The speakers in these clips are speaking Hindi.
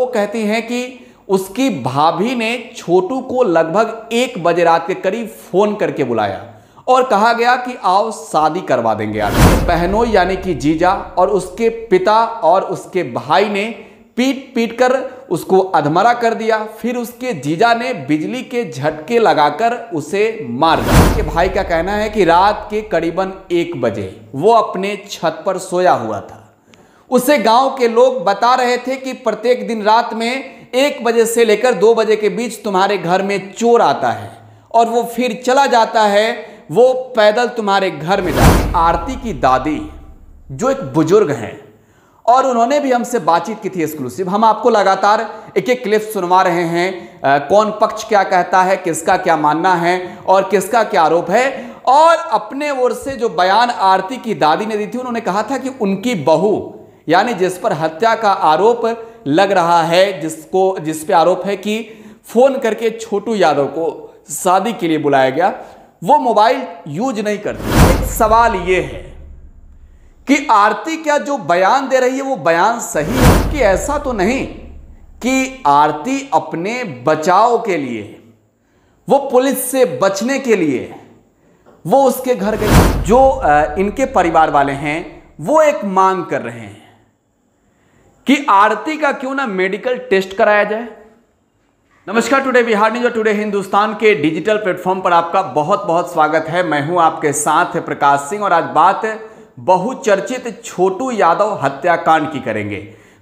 कहती हैं कि उसकी भाभी ने छोटू को लगभग 1 बजे रात के करीब फोन करके बुलाया और कहा गया कि आओ शादी करवा देंगे। आज बहनों यानी कि जीजा और उसके पिता और उसके भाई ने पीट पीट कर उसको अधमरा कर दिया। फिर उसके जीजा ने बिजली के झटके लगाकर उसे मार दिया। उसके भाई का कहना है कि रात के करीबन 1 बजे वो अपने छत पर सोया हुआ था। उसे गांव के लोग बता रहे थे कि प्रत्येक दिन रात में 1 बजे से लेकर 2 बजे के बीच तुम्हारे घर में चोर आता है और वो फिर चला जाता है, वो पैदल तुम्हारे घर में जाती। आरती की दादी जो एक बुजुर्ग हैं और उन्होंने भी हमसे बातचीत की थी एक्सक्लूसिव। हम आपको लगातार एक एक क्लिप सुनवा रहे हैं, कौन पक्ष क्या कहता है, किसका क्या मानना है और किसका क्या आरोप है। और अपने ओर से जो बयान आरती की दादी ने दी थी, उन्होंने कहा था कि उनकी बहू यानी जिस पर हत्या का आरोप लग रहा है, जिस पे आरोप है कि फोन करके छोटू यादव को शादी के लिए बुलाया गया, वो मोबाइल यूज नहीं करती। एक सवाल ये है कि आरती क्या जो बयान दे रही है वो बयान सही है कि ऐसा तो नहीं कि आरती अपने बचाव के लिए, वो पुलिस से बचने के लिए वो उसके घर गई। जो इनके परिवार वाले हैं वो एक मांग कर रहे हैं कि आरती का क्यों ना मेडिकल टेस्ट कराया जाए। नमस्कार, टुडे बिहार न्यूज और टुडे हिंदुस्तान के डिजिटल प्लेटफॉर्म पर आपका बहुत बहुत स्वागत है। मैं हूं आपके साथ प्रकाश सिंह और आज बात बहुचर्चित छोटू यादव हत्याकांड की करेंगे।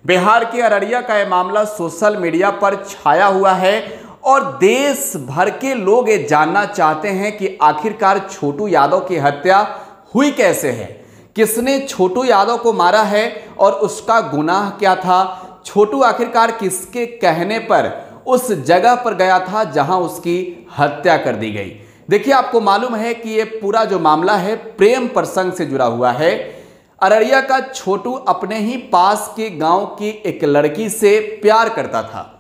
बिहार के अररिया का यह मामला सोशल मीडिया पर छाया हुआ है और देश भर के लोग ये जानना चाहते हैं कि आखिरकार छोटू यादव की हत्या हुई कैसे है, किसने छोटू यादव को मारा है और उसका गुनाह क्या था। छोटू आखिरकार किसके कहने पर उस जगह पर गया था जहां उसकी हत्या कर दी गई। देखिए, आपको मालूम है कि ये पूरा जो मामला है प्रेम प्रसंग से जुड़ा हुआ है। अररिया का छोटू अपने ही पास के गांव की एक लड़की से प्यार करता था।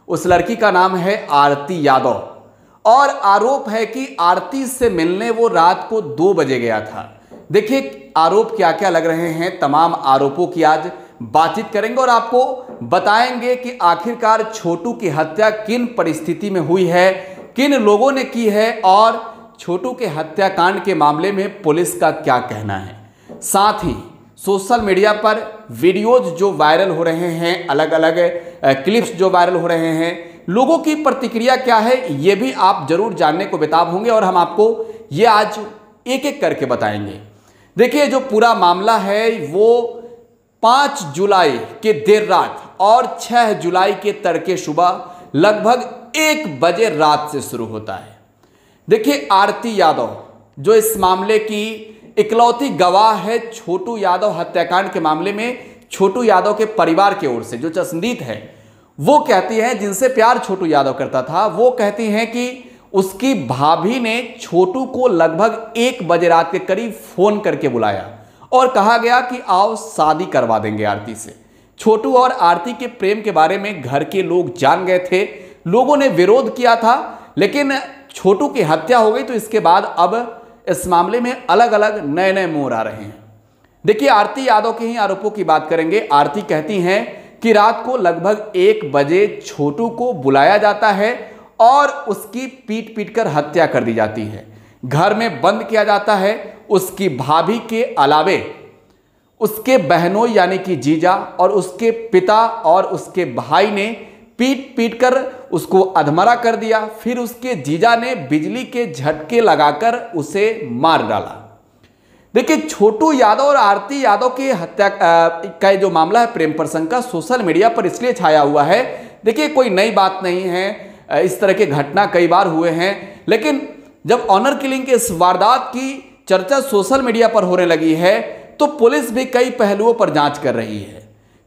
उस लड़की का नाम है आरती यादव और आरोप है कि आरती से मिलने वो रात को 2 बजे गया था। देखिए, आरोप क्या क्या लग रहे हैं, तमाम आरोपों की आज बातचीत करेंगे और आपको बताएंगे कि आखिरकार छोटू की हत्या किन परिस्थिति में हुई है, किन लोगों ने की है और छोटू के हत्याकांड के मामले में पुलिस का क्या कहना है। साथ ही सोशल मीडिया पर वीडियोज जो वायरल हो रहे हैं, अलग अलग क्लिप्स जो वायरल हो रहे हैं, लोगों की प्रतिक्रिया क्या है, ये भी आप जरूर जानने को बेताब होंगे और हम आपको ये आज एक एक करके बताएंगे। देखिए, जो पूरा मामला है वो 5 जुलाई के देर रात और 6 जुलाई के तड़के सुबह लगभग 1 बजे रात से शुरू होता है। देखिए, आरती यादव जो इस मामले की इकलौती गवाह है, छोटू यादव हत्याकांड के मामले में छोटू यादव के परिवार की ओर से जो चश्मदीद है, वो कहती है, जिनसे प्यार छोटू यादव करता था, वो कहती हैं कि उसकी भाभी ने छोटू को लगभग 1 बजे रात के करीब फोन करके बुलाया और कहा गया कि आओ शादी करवा देंगे आरती से। छोटू और आरती के प्रेम के बारे में घर के लोग जान गए थे, लोगों ने विरोध किया था, लेकिन छोटू की हत्या हो गई तो इसके बाद अब इस मामले में अलग अलग नए नए मोड़ आ रहे हैं। देखिए, आरती यादव के ही आरोपों की बात करेंगे। आरती कहती हैं कि रात को लगभग 1 बजे छोटू को बुलाया जाता है और उसकी पीट पीट कर हत्या कर दी जाती है, घर में बंद किया जाता है। उसकी भाभी के अलावे उसके बहनों यानी कि जीजा और उसके पिता और उसके भाई ने पीट पीट कर उसको अधमरा कर दिया। फिर उसके जीजा ने बिजली के झटके लगाकर उसे मार डाला। देखिए, छोटू यादव और आरती यादव की हत्या का जो मामला है प्रेम प्रसंग का, सोशल मीडिया पर इसलिए छाया हुआ है। देखिए, कोई नई बात नहीं है, इस तरह के घटना कई बार हुए हैं, लेकिन जब ऑनर किलिंग के इस वारदात की चर्चा सोशल मीडिया पर होने लगी है तो पुलिस भी कई पहलुओं पर जांच कर रही है,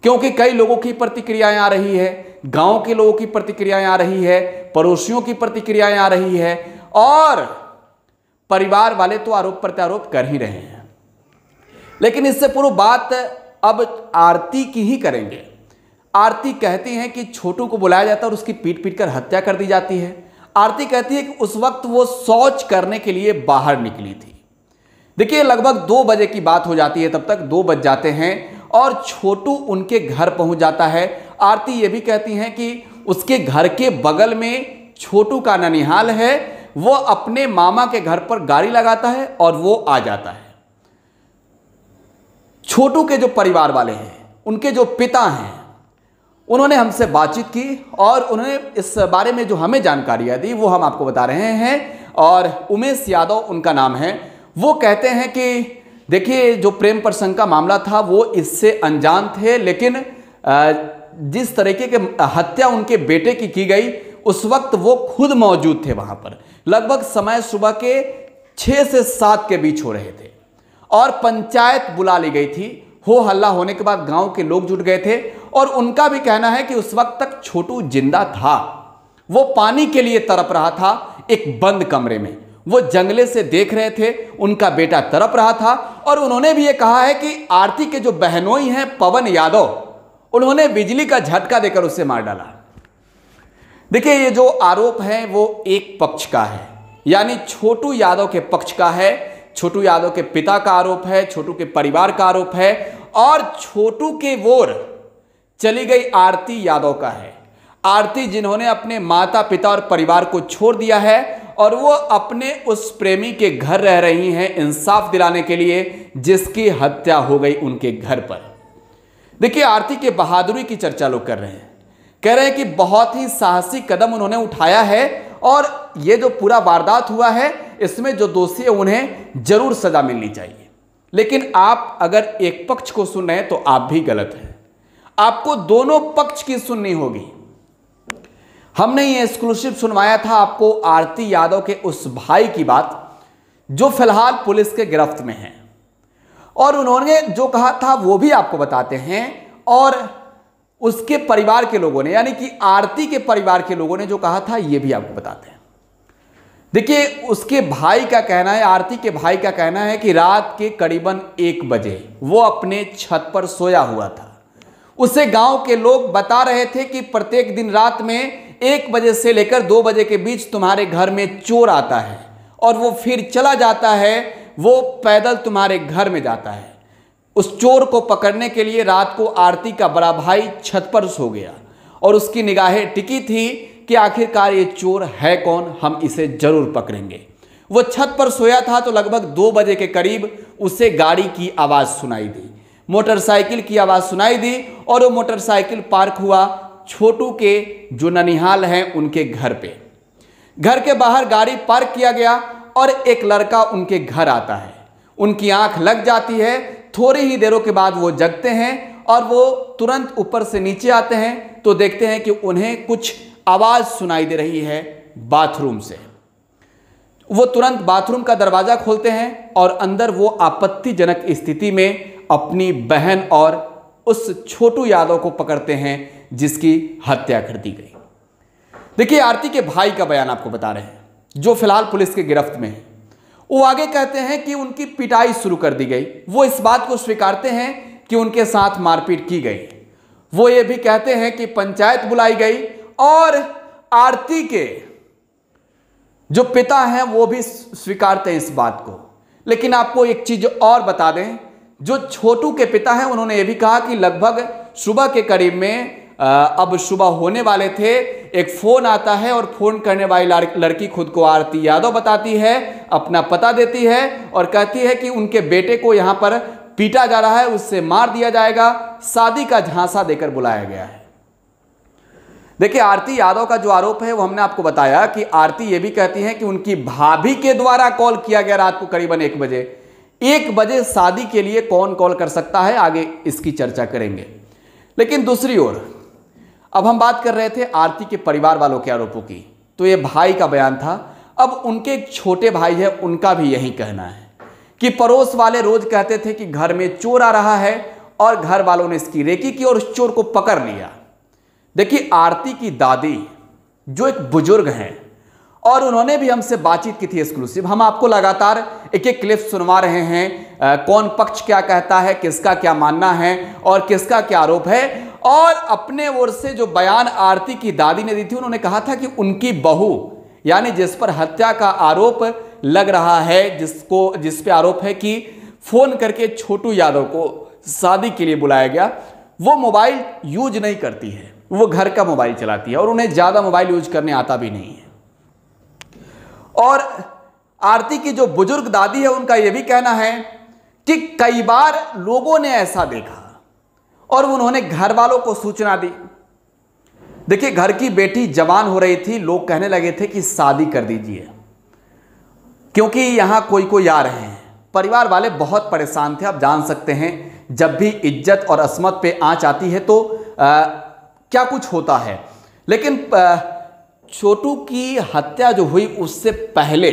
क्योंकि कई लोगों की प्रतिक्रियाएं आ रही है, गांव के लोगों की प्रतिक्रियाएं आ रही है, पड़ोसियों की प्रतिक्रियाएं आ रही है और परिवार वाले तो आरोप प्रत्यारोप कर ही रहे हैं। लेकिन इससे पूर्व बात अब आरती की ही करेंगे। आरती कहती हैं कि छोटू को बुलाया जाता है और उसकी पीट पीट कर हत्या कर दी जाती है। आरती कहती है कि उस वक्त वो शौच करने के लिए बाहर निकली थी। देखिए, लगभग 2 बजे की बात हो जाती है, तब तक 2 बज जाते हैं और छोटू उनके घर पहुंच जाता है। आरती ये भी कहती हैं कि उसके घर के बगल में छोटू का ननिहाल है, वो अपने मामा के घर पर गाड़ी लगाता है और वो आ जाता है। छोटू के जो परिवार वाले हैं, उनके जो पिता हैं, उन्होंने हमसे बातचीत की और उन्होंने इस बारे में जो हमें जानकारियां दी वो हम आपको बता रहे हैं। और उमेश यादव उनका नाम है। वो कहते हैं कि देखिए, जो प्रेम प्रसंग का मामला था वो इससे अनजान थे, लेकिन जिस तरीके के हत्या उनके बेटे की गई उस वक्त वो खुद मौजूद थे वहां पर। लगभग समय सुबह के 6 से 7 के बीच हो रहे थे और पंचायत बुला ली गई थी। हो हल्ला होने के बाद गांव के लोग जुट गए थे और उनका भी कहना है कि उस वक्त तक छोटू जिंदा था। वो पानी के लिए तड़प रहा था एक बंद कमरे में। वो जंगले से देख रहे थे, उनका बेटा तड़प रहा था। और उन्होंने भी ये कहा है कि आरती के जो बहनोई हैं पवन यादव, उन्होंने बिजली का झटका देकर उसे मार डाला। देखिए, ये जो आरोप है वो एक पक्ष का है, यानी छोटू यादव के पक्ष का है। छोटू यादव के पिता का आरोप है, छोटू के परिवार का आरोप है और छोटू के वोर चली गई आरती यादव का है। आरती जिन्होंने अपने माता पिता और परिवार को छोड़ दिया है और वो अपने उस प्रेमी के घर रह रही हैं इंसाफ दिलाने के लिए, जिसकी हत्या हो गई उनके घर पर। देखिए, आरती के बहादुरी की चर्चा लोग कर रहे हैं, कह रहे हैं कि बहुत ही साहसी कदम उन्होंने उठाया है और ये जो पूरा वारदात हुआ है इसमें जो दोषी है उन्हें जरूर सजा मिलनी चाहिए। लेकिन आप अगर एक पक्ष को सुन रहे हैं तो आप भी गलत हैं। आपको दोनों पक्ष की सुननी होगी। हमने ये एक्सक्लूसिव सुनवाया था आपको आरती यादव के उस भाई की बात जो फिलहाल पुलिस के गिरफ्त में है, और उन्होंने जो कहा था वो भी आपको बताते हैं। और उसके परिवार के लोगों ने, यानी कि आरती के परिवार के लोगों ने जो कहा था ये भी आपको बताते हैं। देखिए, उसके भाई का कहना है, आरती के भाई का कहना है कि रात के करीबन 1 बजे वो अपने छत पर सोया हुआ था। उसे गांव के लोग बता रहे थे कि प्रत्येक दिन रात में 1 बजे से लेकर 2 बजे के बीच तुम्हारे घर में चोर आता है और वो फिर चला जाता है, वो पैदल तुम्हारे घर में जाता है। उस चोर को पकड़ने के लिए रात को आरती का बड़ा भाई छत पर सो गया और उसकी निगाहें टिकी थी कि आखिरकार ये चोर है कौन, हम इसे जरूर पकड़ेंगे। वो छत पर सोया था तो लगभग 2 बजे के करीब उसे गाड़ी की आवाज़ सुनाई दी, मोटरसाइकिल की आवाज़ सुनाई दी और वो मोटरसाइकिल पार्क हुआ छोटू के जो ननिहाल हैं उनके घर पे। घर के बाहर गाड़ी पार्क किया गया और एक लड़का उनके घर आता है। उनकी आंख लग जाती है, थोड़ी ही देरों के बाद वो जगते हैं और वो तुरंत ऊपर से नीचे आते हैं तो देखते हैं कि उन्हें कुछ आवाज़ सुनाई दे रही है बाथरूम से। वो तुरंत बाथरूम का दरवाज़ा खोलते हैं और अंदर वो आपत्तिजनक स्थिति में अपनी बहन और उस छोटू यादव को पकड़ते हैं जिसकी हत्या कर दी गई। देखिए, आरती के भाई का बयान आपको बता रहे हैं जो फिलहाल पुलिस के गिरफ्त में है। वो आगे कहते हैं कि उनकी पिटाई शुरू कर दी गई। वो इस बात को स्वीकारते हैं कि उनके साथ मारपीट की गई। वो ये भी कहते हैं कि पंचायत बुलाई गई और आरती के जो पिता हैं वो भी स्वीकारते हैं इस बात को। लेकिन आपको एक चीज और बता दें, जो छोटू के पिता हैं उन्होंने ये भी कहा कि लगभग सुबह के करीब में अब सुबह होने वाले थे, एक फोन आता है और फोन करने वाली लड़की खुद को आरती यादव बताती है, अपना पता देती है और कहती है कि उनके बेटे को यहाँ पर पीटा जा रहा है, उससे मार दिया जाएगा, शादी का झांसा देकर बुलाया गया है। देखिए, आरती यादव का जो आरोप है वो हमने आपको बताया कि आरती ये भी कहती है कि उनकी भाभी के द्वारा कॉल किया गया रात को करीबन 1 बजे। 1 बजे शादी के लिए कौन कॉल कर सकता है, आगे इसकी चर्चा करेंगे। लेकिन दूसरी ओर अब हम बात कर रहे थे आरती के परिवार वालों के आरोपों की, तो ये भाई का बयान था। अब उनके एक छोटे भाई है, उनका भी यही कहना है कि पड़ोस वाले रोज कहते थे कि घर में चोर आ रहा है और घर वालों ने इसकी रेकी की और उस चोर को पकड़ लिया। देखिए, आरती की दादी जो एक बुजुर्ग हैं और उन्होंने भी हमसे बातचीत की थी एक्सक्लूसिव। हम आपको लगातार एक एक क्लिप सुनवा रहे हैं, कौन पक्ष क्या कहता है, किसका क्या मानना है और किसका क्या आरोप है। और अपने ओर से जो बयान आरती की दादी ने दी थी, उन्होंने कहा था कि उनकी बहू, यानी जिस पर हत्या का आरोप लग रहा है, जिस पे आरोप है कि फोन करके छोटू यादव को शादी के लिए बुलाया गया, वो मोबाइल यूज नहीं करती है, वो घर का मोबाइल चलाती है और उन्हें ज़्यादा मोबाइल यूज करने आता भी नहीं है। और आरती की जो बुजुर्ग दादी है उनका यह भी कहना है कि कई बार लोगों ने ऐसा देखा और उन्होंने घर वालों को सूचना दी। देखिए, घर की बेटी जवान हो रही थी, लोग कहने लगे थे कि शादी कर दीजिए क्योंकि यहां कोई कोई आ रहे हैं। परिवार वाले बहुत परेशान थे। आप जान सकते हैं जब भी इज्जत और अस्मत पे आंच आती है तो क्या कुछ होता है। लेकिन छोटू की हत्या जो हुई उससे पहले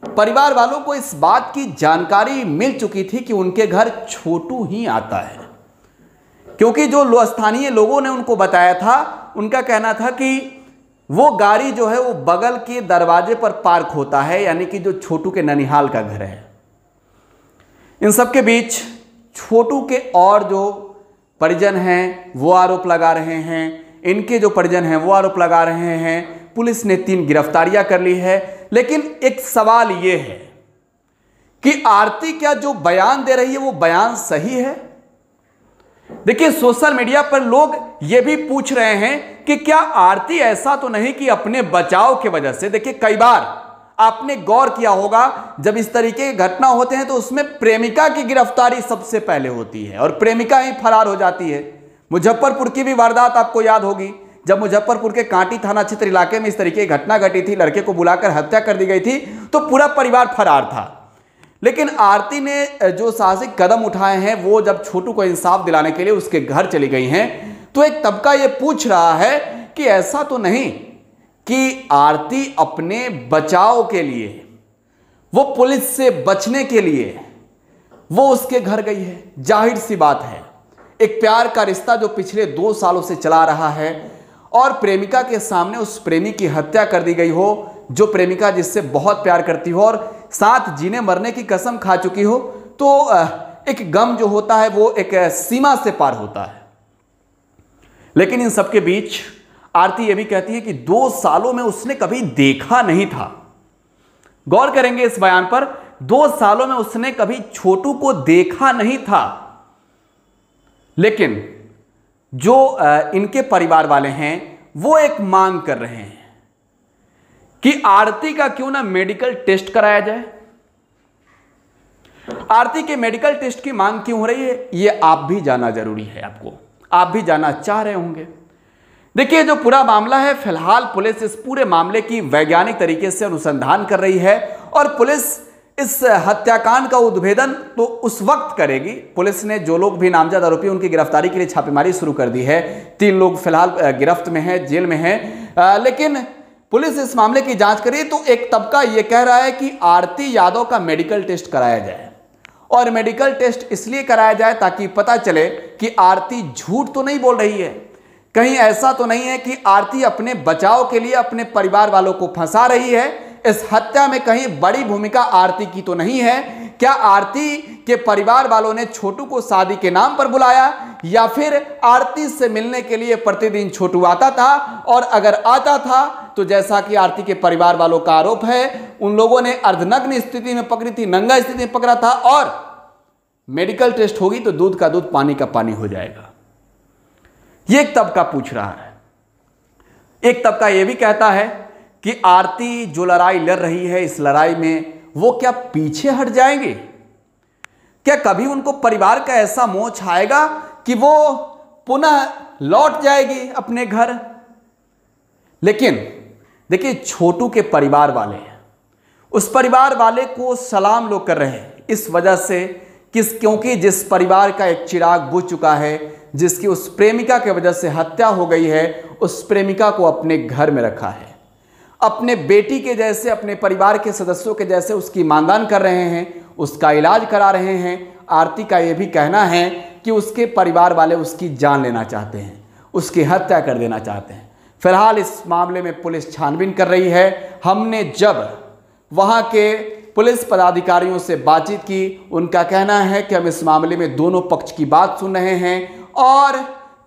परिवार वालों को इस बात की जानकारी मिल चुकी थी कि उनके घर छोटू ही आता है, क्योंकि जो स्थानीय लोगों ने उनको बताया था, उनका कहना था कि वो गाड़ी जो है वो बगल के दरवाजे पर पार्क होता है, यानी कि जो छोटू के ननिहाल का घर है। इन सब के बीच छोटू के और जो परिजन हैं वो आरोप लगा रहे हैं, इनके जो परिजन हैं वो आरोप लगा रहे हैं। पुलिस ने 3 गिरफ्तारियां कर ली है। लेकिन एक सवाल ये है कि आरती क्या जो बयान दे रही है वो बयान सही है? देखिए, सोशल मीडिया पर लोग ये भी पूछ रहे हैं कि क्या आरती ऐसा तो नहीं कि अपने बचाव की वजह से। देखिए, कई बार आपने गौर किया होगा जब इस तरीके की घटना होते हैं तो उसमें प्रेमिका की गिरफ्तारी सबसे पहले होती है और प्रेमिका ही फरार हो जाती है। मुजफ्फरपुर की भी वारदात आपको याद होगी, जब मुजफ्फरपुर के कांटी थाना क्षेत्र इलाके में इस तरीके की घटना घटी थी, लड़के को बुलाकर हत्या कर दी गई थी तो पूरा परिवार फरार था। लेकिन आरती ने जो साहसिक कदम उठाए हैं वो जब छोटू को इंसाफ दिलाने के लिए उसके घर चली गई हैं, तो एक तबका ये पूछ रहा है कि ऐसा तो नहीं कि आरती अपने बचाव के लिए, वो पुलिस से बचने के लिए वो उसके घर गई है। जाहिर सी बात है, एक प्यार का रिश्ता जो पिछले 2 सालों से चला रहा है और प्रेमिका के सामने उस प्रेमी की हत्या कर दी गई हो, जो प्रेमिका जिससे बहुत प्यार करती हो और साथ जीने मरने की कसम खा चुकी हो, तो एक गम जो होता है वो एक सीमा से पार होता है। लेकिन इन सबके बीच आरती ये भी कहती है कि 2 सालों में उसने कभी देखा नहीं था। गौर करेंगे इस बयान पर, 2 सालों में उसने कभी छोटू को देखा नहीं था। लेकिन जो इनके परिवार वाले हैं वो एक मांग कर रहे हैं कि आरती का क्यों ना मेडिकल टेस्ट कराया जाए। आरती के मेडिकल टेस्ट की मांग क्यों हो रही है ये आप भी जानना जरूरी है, आप भी जानना चाह रहे होंगे। देखिए, जो पूरा मामला है, फिलहाल पुलिस इस पूरे मामले की वैज्ञानिक तरीके से अनुसंधान कर रही है और पुलिस इस हत्याकांड का उद्भेदन तो उस वक्त करेगी। पुलिस ने जो लोग भी नामजद आरोपी उनकी गिरफ्तारी के लिए छापेमारी शुरू कर दी है। 3 लोग फिलहाल गिरफ्त में हैं, जेल में हैं। लेकिन पुलिस इस मामले की जांच करी तो एक तबका यह कह रहा है कि आरती यादव का मेडिकल टेस्ट कराया जाए। और मेडिकल टेस्ट इसलिए कराया जाए ताकि पता चले कि आरती झूठ तो नहीं बोल रही है, कहीं ऐसा तो नहीं है कि आरती अपने बचाव के लिए अपने परिवार वालों को फंसा रही है। इस हत्या में कहीं बड़ी भूमिका आरती की तो नहीं है। क्या आरती के परिवार वालों ने छोटू को शादी के नाम पर बुलाया या फिर आरती से मिलने के लिए प्रतिदिन छोटू आता था? और अगर आता था तो जैसा कि आरती के परिवार वालों का आरोप है, उन लोगों ने अर्धनग्न स्थिति में पकड़ी थी, नंगा स्थिति में पकड़ा था और मेडिकल टेस्ट होगी तो दूध का दूध पानी का पानी हो जाएगा। ये एक तबका पूछ रहा है। एक तबका यह भी कहता है कि आरती जो लड़ाई लड़ रही है, इस लड़ाई में वो क्या पीछे हट जाएंगे? क्या कभी उनको परिवार का ऐसा मोह छाएगा कि वो पुनः लौट जाएगी अपने घर? लेकिन देखिए, छोटू के परिवार वाले, उस परिवार वाले को सलाम लोग कर रहे हैं इस वजह से क्योंकि जिस परिवार का एक चिराग बुझ चुका है, जिसकी उस प्रेमिका की वजह से हत्या हो गई है, उस प्रेमिका को अपने घर में रखा है, अपने बेटी के जैसे, अपने परिवार के सदस्यों के जैसे उसकी मानदान कर रहे हैं, उसका इलाज करा रहे हैं। आरती का यह भी कहना है कि उसके परिवार वाले उसकी जान लेना चाहते हैं, उसकी हत्या कर देना चाहते हैं। फिलहाल इस मामले में पुलिस छानबीन कर रही है। हमने जब वहां के पुलिस पदाधिकारियों से बातचीत की, उनका कहना है कि हम इस मामले में दोनों पक्ष की बात सुन रहे हैं और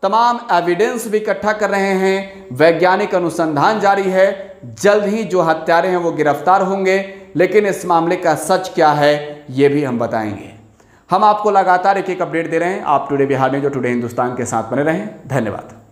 तमाम एविडेंस भी इकट्ठा कर रहे हैं। वैज्ञानिक अनुसंधान जारी है। जल्द ही जो हत्यारे हैं वो गिरफ्तार होंगे। लेकिन इस मामले का सच क्या है ये भी हम बताएंगे। हम आपको लगातार एक एक अपडेट दे रहे हैं। आप टुडे बिहार में जो टुडे हिंदुस्तान के साथ बने रहें। धन्यवाद।